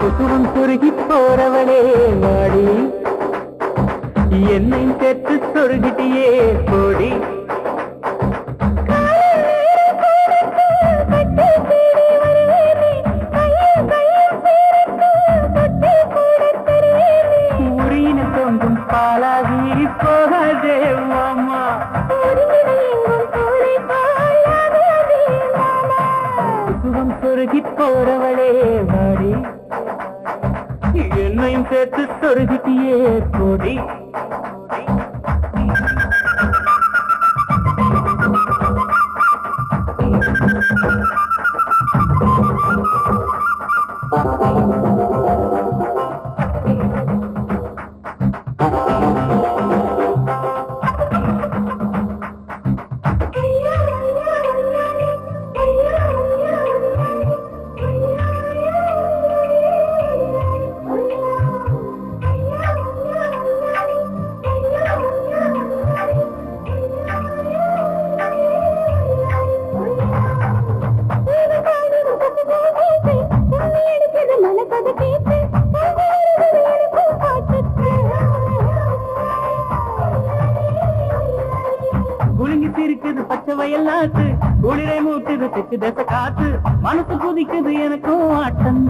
குசுவம் சொருகி போறவளே வாடி, என்னை சேர்த்து சொருகிட்டியே கோடி. உரியின தோன்றும் பாலாகி போகாதே மாமா, குசுவம் சொருகி போறவளே வாடி, என்னையும் சேர்த்து சொருகிட்டியே கோடி. இருக்குது பச்சை வயல் நாட்டு, குளிரை மூட்டுது தெற்கு தசை காத்து, மனசு குதிக்குது எனக்கும் ஆட்டம்.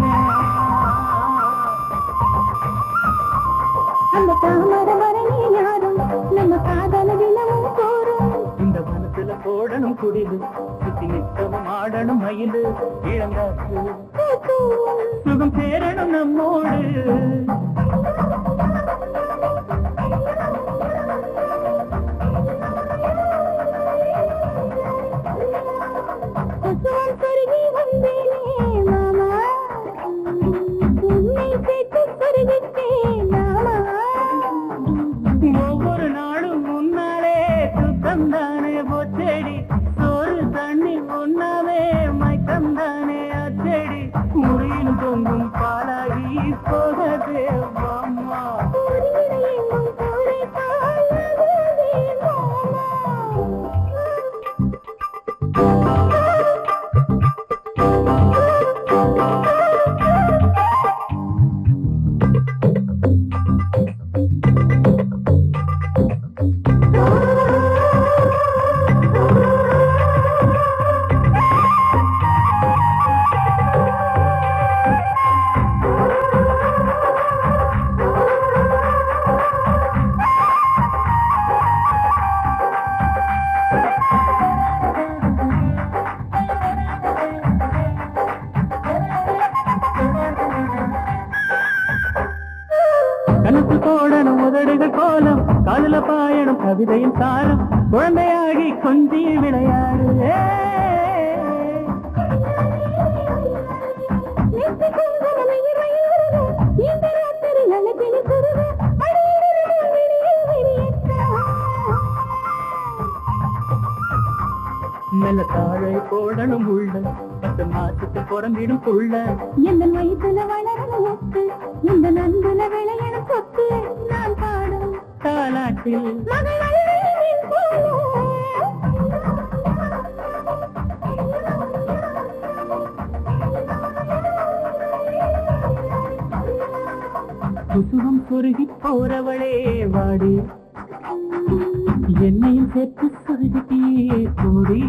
அந்த தாமர மரணி யாரும் நம்ம காதல தினமும் போறோம், இந்த மனசுல போடணும் குடிது, சுத்தி நித்தமும் ஆடணும் மயிலு இளங்காற்று, சுகம் சேரணும் நம்மோடு. ஒவ்வொரு நாளும் முன்னாலே சுத்தம் தானே போச்சேடி, சோறு தண்ணி முன்னாவே மயக்கம் தானே அச்சேடி, முறையில் தொங்கும் பாலாகி போகதே மாமா. கணக்கு போடணும் உதடுகள் கோலம், காதல பாயணும் கவிதையின் சாரம், குழந்தையாகி கொஞ்சி விளையாடு. நல்ல தாழை போடணும் உள்ள, 10 மாசத்துக்கு பிறந்திடும் புள்ள, எந்த வயசுல வளரணும் ஒத்து, இந்த நந்துல விளையணும் சொத்து, நான் பாடும் தாலாட்டில் குசுவம் சொருகி போறவளே வாடி, என்னையும் சேர்த்து சொருகிட்டியே கோடி.